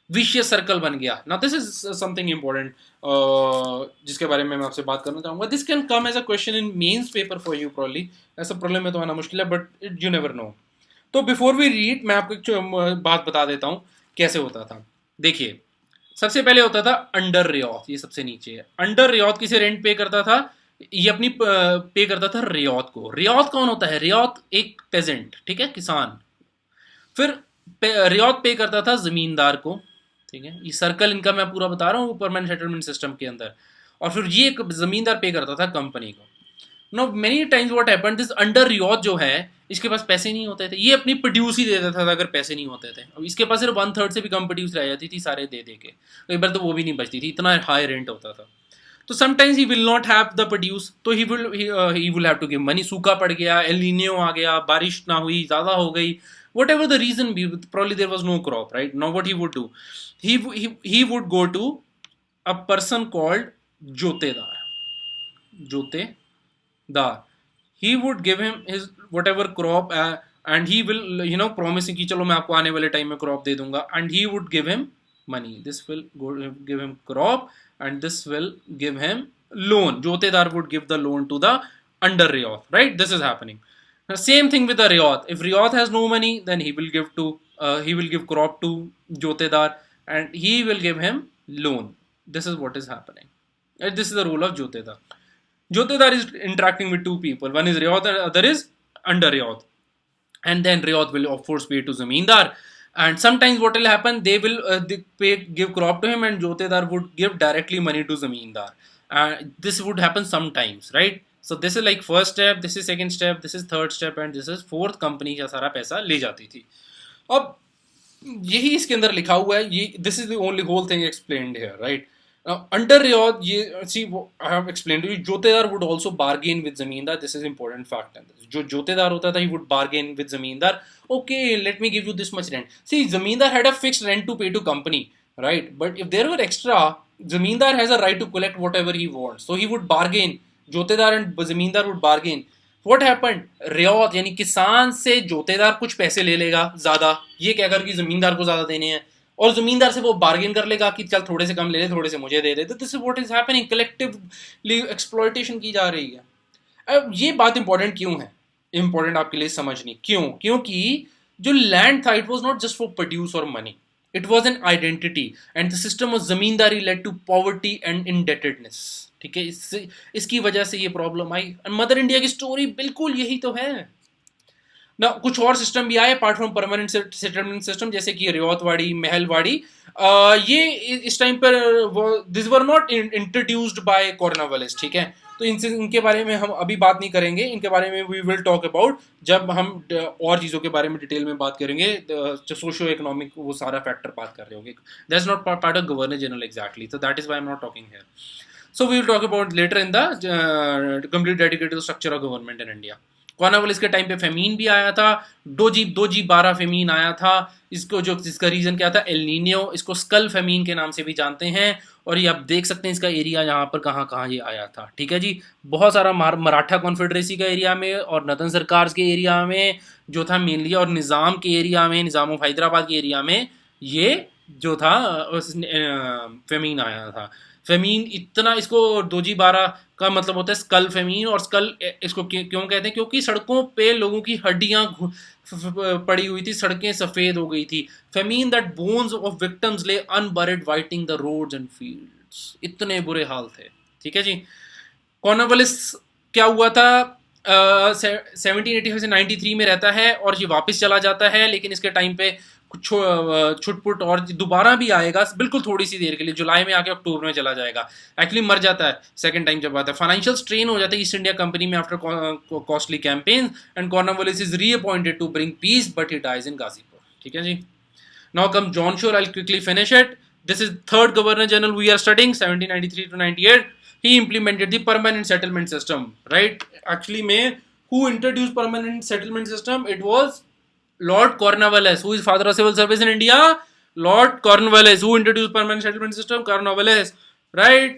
विशियस सर्कल बन गया। Now this is something important जिसके बारे में मैं आपसे बात करना चाहूंगा। This can come as a question in mains paper for you probably, ऐसा प्रॉब्लम में तो आना मुश्किल है, बट यू नेवर नो। तो बिफोर वी रीड मैं आपको एक बात बता देता हूँ कैसे होता था। देखिए, सबसे पहले होता था अंडर रियात, ये सबसे नीचे है। अंडर रियात किसे रेंट पे करता था? ये अपनी पे करता था रियात को। रियात कौन होता है? रियात एक पेजेंट, ठीक है, किसान। फिर रियात पे करता था जमींदार को, ठीक है, ये सर्कल इनका मैं पूरा बता रहा हूँ परमानेंट सेटलमेंट सिस्टम के अंदर। और फिर ये जमींदार पे करता था कंपनी को। No many times what happened, this under ryot जो है, इसके पास पैसे नहीं होते थे, ये अपनी प्रोड्यूस ही दे देता था अगर पैसे नहीं होते थे। अब इसके पास सिर्फ 1/3 से भी कम प्रोड्यूस रह जाती थी सारे दे के, कई बार तो वो भी नहीं बचती थी, इतना हाई रेंट होता था। तो sometimes he will not have the produce, तो he will have to give money. सूखा पड़ गया, एल नीनो आ गया, बारिश ना हुई, ज़्यादा हो गई, whatever the reason be, probably there was no crop, right. Now what he would do, he would go to a person called jotedar. he would give him his whatever crop and he will promising कि चलो मैं आपको आने वाले टाइम में क्रॉप दे दूंगा, and he would give him money, this will give him crop and this will give him loan. जोतेदार would give the loan to the under riyat, right? This is happening. Now, same thing with the riyat. If riyat has no money, then he will give crop to जोतेदार and he will give him loan. This is what is happening. And this is the role of Jotedar. Jotedar is interacting with two people. One is Riyat and other is under Riyat. And then Riyat will of course pay to Zamindar. And sometimes what will happen, they will give crop to him and Jotedar would give directly money to Zamindar. This would happen sometimes, right? So this is like first step, this is second step, this is third step and this is fourth. company का सारा पैसा ले जाती थी। अब यही इसके अंदर लिखा हुआ है, ये this is the only whole thing explained here, right. Under ryot, ये see I have explained to you, jotedar would also bargain with zamindar. This is important fact. जो जोतेदार होता था, he would bargain with zamindar, okay let me give you this much rent. See zamindar had a fixed rent to pay to company, right, but if there were extra, zamindar has a right to collect whatever he wants, so he would bargain, jotedar and zamindar would bargain. What happened? Ryot यानी किसान से जोतेदार कुछ पैसे ले लेगा ज्यादा, ये कहकर कि जमींदार को ज्यादा देने हैं, और जमींदार से वो बार्गेन कर लेगा कि चल थोड़े से कम ले ले, थोड़े से मुझे दे दे। This is what is happening, collectively exploitation की जा रही है। अब ये बात इंपॉर्टेंट क्यों है? इंपॉर्टेंट आपके लिए समझनी क्यों? क्योंकि जो लैंड था, it was not just for produce और money, it was an identity and the system of zamindari led to poverty and indebtedness. ठीक है, इसकी वजह से ये प्रॉब्लम आई। मदर इंडिया की स्टोरी बिल्कुल यही तो है। ना कुछ और सिस्टम भी आए apart from permanent settlement system, जैसे कि रियातवाड़ी, महलवाड़ी। ये इस टाइम पर this were not introduced by Cornwallis, ठीक है। तो इनसे इनके बारे में हम अभी बात नहीं करेंगे, इनके बारे में वी विल टॉक अबाउट जब हम और चीज़ों के बारे में डिटेल में बात करेंगे, सोशियो इकोनॉमिक वो सारा फैक्टर बात कर रहे होंगे। That is not part of governor general exactly, so that is why I'm not talking here. So we will talk about later in the complete dedicated to structure of government in India. Cornwallis के टाइम पे फेमीन भी आया था, 2G12 फेमीन आया था। इसको जो जिसका रीजन क्या था, एल नीनियो, इसको स्कल फेमीन के नाम से भी जानते हैं। और ये आप देख सकते हैं इसका एरिया यहाँ पर कहाँ कहाँ ये आया था, ठीक है जी। बहुत सारा मराठा कॉन्फेडरेसी का एरिया में और नदन सरकार के एरिया में जो था मेनली, और निज़ाम के एरिया में, निज़ाम ऑफ हैदराबाद के एरिया में ये जो था फेमीन आया था। फेमीन इतना, इसको 2G12 का मतलब होता है स्कल फेमीन। और स्कल इसको क्यों कहते हैं, क्योंकि सड़कों पे लोगों की हड्डियां पड़ी हुई थी, सड़कें सफ़ेद हो गई थी। Famine that bones of victims ले अनबरिड वाइटिंग द रोड्स एंड फील्ड्स, इतने बुरे हाल थे, ठीक है जी। कॉर्नवालिस क्या हुआ था, 1785 से 93 में रहता है और ये वापस चला जाता है, लेकिन इसके टाइम पे कुछ छुटपुट और दोबारा भी आएगा, बिल्कुल थोड़ी सी देर के लिए, जुलाई में आके अक्टूबर में चला जाएगा। एक्चुअली मर जाता है सेकंड टाइम जब आता है। फाइनेंशियल स्ट्रेन हो जाता है ईस्ट इंडिया कंपनी में after costly campaign, and Cornwallis is reappointed to bring peace, but he dies in Ghazipur, ठीक है जी। Now come John Shore, I will quickly finish it. This is third governor general we are studying, 1793 to 98. He implemented the permanent settlement system, right? Actually, who introduced permanent settlement system? It was Lord Cornwallis. Who is father of civil service in India? Lord Cornwallis. Who introduced permanent settlement system? Cornwallis, right?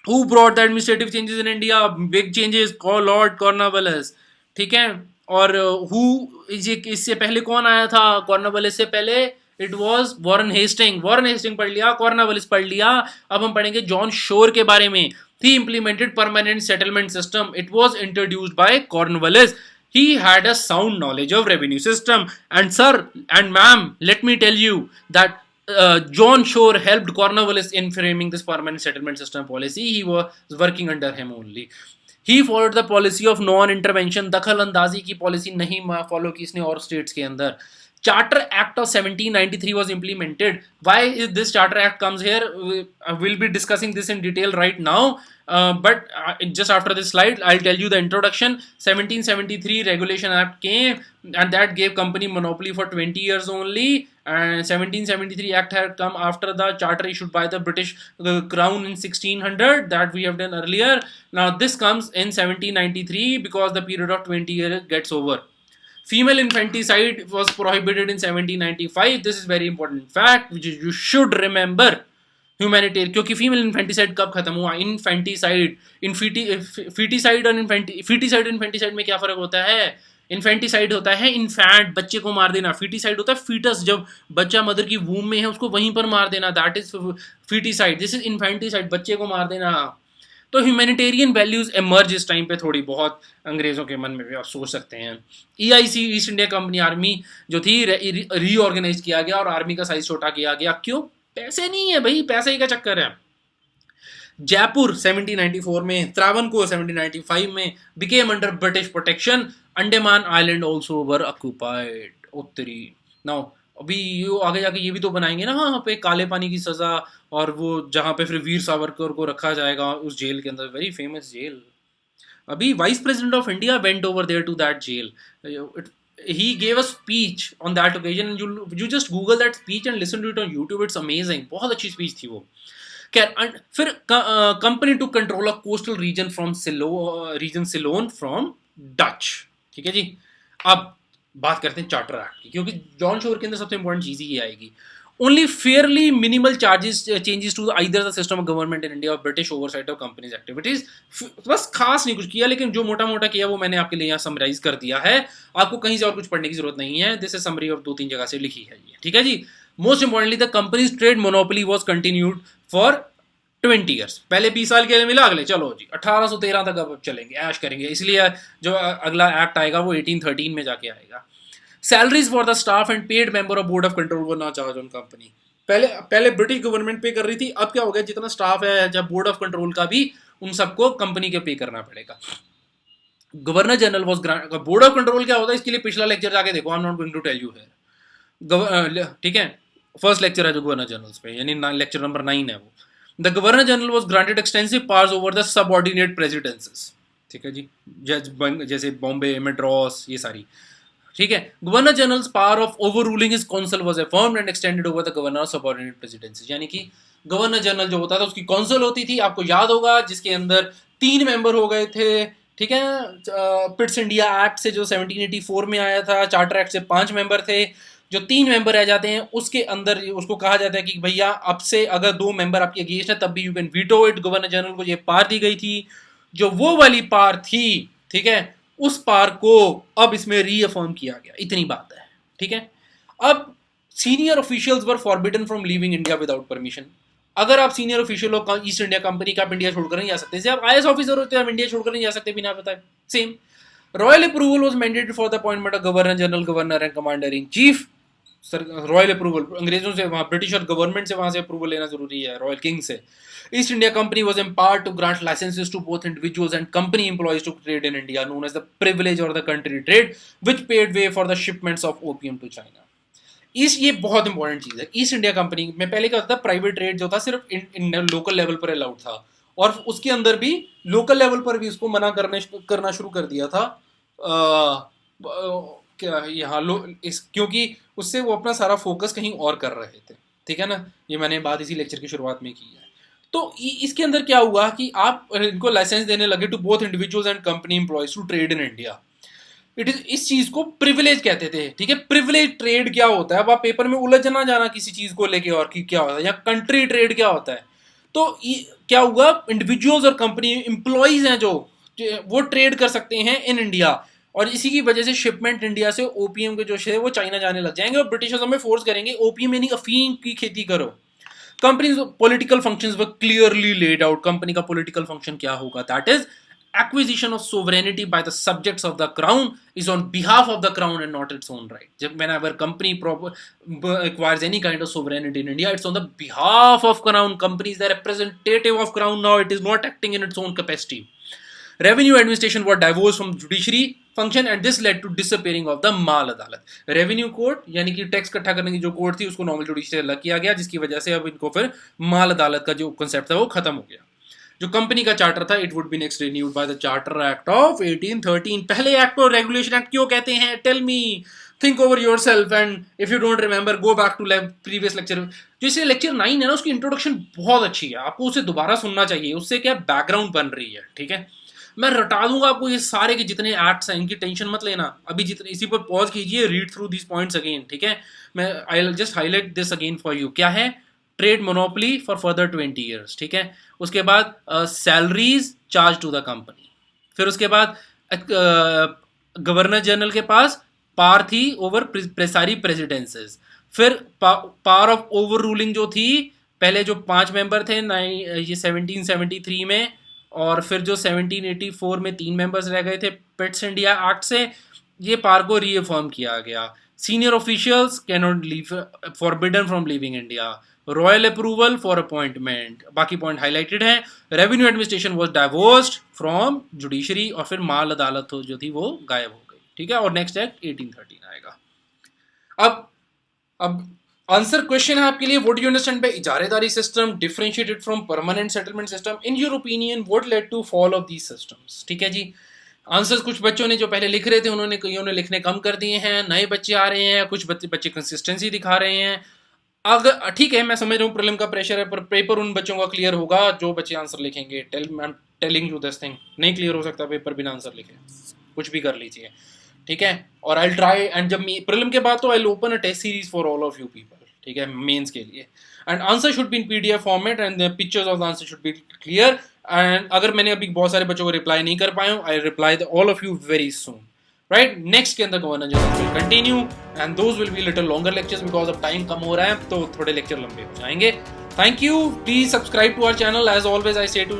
Who brought the administrative changes in India? Big changes, called Lord Cornwallis, ठीक है। और who, इससे पहले कौन आया था कॉर्नवालिस से पहले? It was Warren Hastings. Warren Hastings पढ़ लिया, कॉर्नवालिस पढ़ लिया। अब हम पढ़ेंगे जॉन शोर के बारे में। He implemented permanent settlement system. It was introduced by Cornwallis. He had a sound knowledge of revenue system. And sir and ma'am, let me tell you that John Shore helped Cornwallis in framing this permanent settlement system policy. He was working under him only. He followed the policy of non-intervention. दखल अंदाजी की पॉलिसी नहीं फॉलो की इसने और स्टेट्स के अंदर। Charter Act of 1793 was implemented. Why is this Charter Act comes here? We'll be discussing this in detail right now. But just after this slide, I'll tell you the introduction. 1773 Regulation Act came, and that gave company monopoly for 20 years only. And 1773 Act had come after the charter issued by the British Crown in 1600 that we have done earlier. Now this comes in 1793 because the period of 20 years gets over. Female infanticide was prohibited in 1795. This is very important fact which you should remember. Humanitarian, क्योंकि फीमेल इन्फेंटिसाइड कब खत्म हुआ? इन्फेंटिसाइड, फीटिसाइड और फीटिसाइड इन्फेंटिसाइड में क्या फर्क होता है? इन्फेंटिसाइड होता है इन्फैंट, बच्चे को मार देना। फीटिसाइड होता है फीटस, जब बच्चा मदर की वूम में है उसको वहीं पर मार देना, that is foeticide. This is infanticide, बच्चे को मार देना। तो ह्यूमैनिटेरियन वैल्यूज एमर्ज इस टाइम पे थोड़ी बहुत अंग्रेजों के मन में भी, आप सोच सकते हैं। EIC east India company army जो थी रीऑर्गेनाइज किया गया और आर्मी का साइज छोटा किया गया। क्यों? पैसे नहीं है भाई, पैसे ही का चक्कर है। जयपुर 1794 में, त्रावणकोर 1795 में became under British protection. Andaman island also were occupied. उत्तरी नाउ अभी ये आगे जाके ये भी तो बनाएंगे ना वहाँ पे काले पानी की सजा, और वो जहाँ पे फिर वीर सावरकर को रखा जाएगा उस जेल के अंदर, वेरी फेमस जेल। अभी vice president of India went over there to that jail. He gave a speech on that occasion, and you just Google that speech and listen to it on YouTube. It's amazing. बहुत अच्छी speech थी वो। फिर company to control of coastal region from Ceylon from Dutch, ठीक है जी। अब बात करते हैं चार्टर एक्ट की, क्योंकि जॉन शोर के अंदर सबसे इंपॉर्टेंट चीज ही आएगी। Only fairly minimal changes to either the system of government in India or British oversight of companies' activities. बस खास नहीं कुछ किया, लेकिन जो मोटा मोटा किया वो मैंने आपके लिए यहाँ समराइज कर दिया है। आपको कहीं से और कुछ पढ़ने की जरूरत नहीं है। दिस इज समरी ऑफ 2-3 जगह से लिखी है ये, ठीक है जी। Most importantly the company's trade monopoly was continued for 20 years. पहले 20 साल के लिए मिला, अगले चलो जी 1813 तक अब चलेंगे, ऐश करेंगे। इसलिए जो अगला एक्ट आएगा वो 1813 में जाके आएगा। Salaries for the staff and paid member of board of control were not charged on company. पहले ब्रिटिश गवर्नमेंट पे कर रही थी, अब क्या हो गया, जितना स्टाफ है जब बोर्ड ऑफ कंट्रोल का भी, उन सबको कंपनी के पे करना पड़ेगा। Governor general was granted, board of control क्या होता है इसके लिए पिछला लेक्चर जाके देखो, I am not going to tell you here, ठीक है, फर्स्ट लेक्चर है जो गवर्नर जनरल्स पे, यानी लेक्चर नंबर 9 है वो। The governor general was granted extensive powers over the subordinate presidencies, ठीक है जी, जैसे बॉम्बे, मेड्रास, ये सारी, ठीक है। Governor general's power of over ruling his council was affirmed and extended over the governor of subordinate presidency, यानी कि गवर्नर जनरल जो होता था उसकी काउंसिल होती थी, आपको याद होगा, जिसके अंदर 3 मेंबर हो गए थे, ठीक है। पिट्स इंडिया एक्ट से जो 1784 में आया था, चार्टर एक्ट से 5 मेंबर थे, जो 3 मेंबर रह जाते हैं उसके अंदर उसको कहा जाता है कि भैया अब से अगर 2 मेंबर आपके अगेंस्ट है तब भी you can veto it. Governor general को ये पार दी गई थी, जो वो वाली पार थी, ठीक है, उस पार को अब इसमें रीअफर्म किया गया, इतनी बात है, ठीक है। अब senior officials were forbidden from leaving India without permission. अगर आप सीनियर ऑफिशियल हो ईस्ट इंडिया कंपनी का, आप इंडिया छोड़कर नहीं जा सकते। जैसे आप आईएएस ऑफिसर होते हैं, आप इंडिया छोड़कर नहीं जा सकते बिना बताए, same. Royal approval was mandated for the appointment of governor general, governor and commander in chief. Sir royal approval, अंग्रेजों से, वहाँ ब्रिटिश और गवर्नमेंट से वहाँ से अप्रूवल लेना जरूरी है, रॉयल किंग से। East India Company was empowered to grant licenses to both individuals and company employees to trade in India, known as the privilege or the country trade, which paved way for the shipments of opium to China. ये बहुत इंपॉर्टेंट चीज है। ईस्ट इंडिया कंपनी में पहले क्या होता था, प्राइवेट ट्रेड जो था सिर्फ लोकल लेवल पर अलाउड था, और उसके अंदर भी लोकल लेवल पर भी उसको मना करना शुरू कर दिया था, क्या यहाँ क्योंकि उससे वो अपना सारा फोकस कहीं और कर रहे थे, ठीक है ना। ये मैंने बात इसी लेक्चर की शुरुआत में की है। तो इसके अंदर क्या हुआ कि आप इनको लाइसेंस देने लगे to both individuals and company employees to trade in India. It is, इस चीज को प्रिविलेज कहते थे, ठीक है। प्रिविलेज ट्रेड क्या होता है, अब आप पेपर में उलझ ना जाना किसी चीज को लेके और कि क्या होता है, या कंट्री ट्रेड क्या होता है। तो क्या हुआ, इंडिविजुअल्स और कंपनी एम्प्लॉयज हैं जो वो ट्रेड कर सकते हैं इन इंडिया, और इसी की वजह से शिपमेंट इंडिया से ओपीएम के जो है वो चाइना जाने लग जाएंगे, और ब्रिटिशर्स हमें फोर्स करेंगे ओपीएम यानी अफीम की खेती करो। कंपनीज पॉलिटिकल फंक्शंस वर क्लियरली लेड आउट। कंपनी का पॉलिटिकल फंक्शन क्या होगा, that is acquisition of sovereignty by the subjects of the crown is on behalf of the crown and not its own right. Whenever company acquires any kind of sovereignty in India, it's on the behalf of crown. Company is the representative of crown now, it is not acting in its own capacity. Revenue administration were divorced from judiciary function and this led to disappearing of the माल अदालत। रेवेन्यू कोर्ट यानी कि टैक्स इकट्ठा करने की जो कोर्ट थी उसको नॉर्मल जुडिशरी अलग किया गया, जिसकी वजह से अब इनको फिर माल अदालत का जो कॉन्सेप्ट था वो खत्म हो गया। जो कंपनी का चार्टर था, it would be next renewed by the charter act of 1813। पहले एक्ट को रेगुलेशन एक्ट क्यों कहते हैं, tell me, think over yourself, and if you don't remember go back to previous lecture. जो इसे लेक्चर 9 है ना, उसकी इंट्रोडक्शन बहुत अच्छी है, आपको उसे दोबारा सुनना चाहिए, उससे क्या बैकग्राउंड बन रही है, ठीक है। मैं रटा दूंगा आपको ये सारे के जितने एक्ट्स हैं, इनकी टेंशन मत लेना, अभी जितने इसी पर पॉज कीजिए, read through this points again, ठीक है। मैं I will just highlight this again for you. क्या है, trade monopoly for further 20 years, ठीक है। उसके बाद salaries charge to the company, फिर उसके बाद गवर्नर जनरल के पास पावर थी ओवर सारी प्रेसिडेंसीज, फिर पावर ऑफ ओवर रूलिंग जो थी, पहले जो 5 मेंबर थे ये 1773 में, और फिर जो 1784 में 3 मेंबर्स रह गए थे पिट्स इंडिया एक्ट से, ये पावर को रीअफर्म किया गया। Senior officials can not leave, forbidden from living India, royal approval for appointment, बाकी पॉइंट हाईलाइटेड है। Revenue administration was divorced from judiciary, और फिर माल अदालत जो थी वो गायब हो गई, ठीक है। और नेक्स्ट एक्ट 1813 आएगा। अब आंसर क्वेश्चन है आपके लिए, what do you understand by ijaredari system differentiated from permanent settlement system, in your opinion what led to fall of these systems, ठीक है जी। आंसर्स कुछ बच्चों ने जो पहले लिख रहे थे उन्होंने कईयों ने लिखने कम कर दिए हैं, नए बच्चे आ रहे हैं, कुछ बच्चे कंसिस्टेंसी दिखा रहे हैं। अगर ठीक है, मैं समझ रहा हूँ प्रीलिम का प्रेशर है, पर पेपर उन बच्चों का क्लियर होगा जो बच्चे आंसर लिखेंगे। I am telling you this thing, नहीं क्लियर हो सकता पेपर बिना आंसर लिखे, कुछ भी कर लीजिए, ठीक है। और आई ट्राई, एंड जब प्रीलिम के बाद तो I open a test series for all of you people, ठीक है, मेंस के लिए। And answer should be in PDF format and the pictures of the answer should be clear. And अगर मैंने अभी बहुत सारे बच्चों को रिप्लाई नहीं कर पाया हूँ, I reply all of you very soon, right? Next के अंदर governor general will continue and those will be little longer lectures because अब टाइम कम हो रहा है, तो थोड़े लेक्चर लंबे हो जाएंगे। Thank you, please subscribe to our channel, as always I say to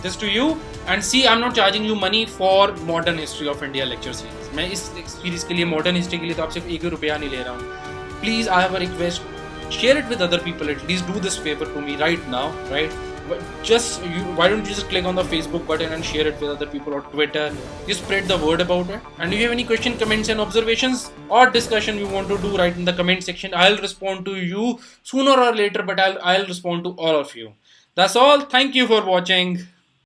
this to you, and see I am not charging you money for modern history of India lecture series. मैं इस सीरीज के लिए, मॉडर्न हिस्ट्री के लिए तो आप सिर्फ 1 रुपया नहीं ले रहा हूँ। Please I have a request, share it with other people, at least do this favor to me right now, right? Just you, why don't you just click on the Facebook button and share it with other people, or Twitter? Just spread the word about it. And if you have any question, comments and observations or discussion you want to do, write in the comment section. I'll respond to you sooner or later, but I'll respond to all of you. That's all. Thank you for watching.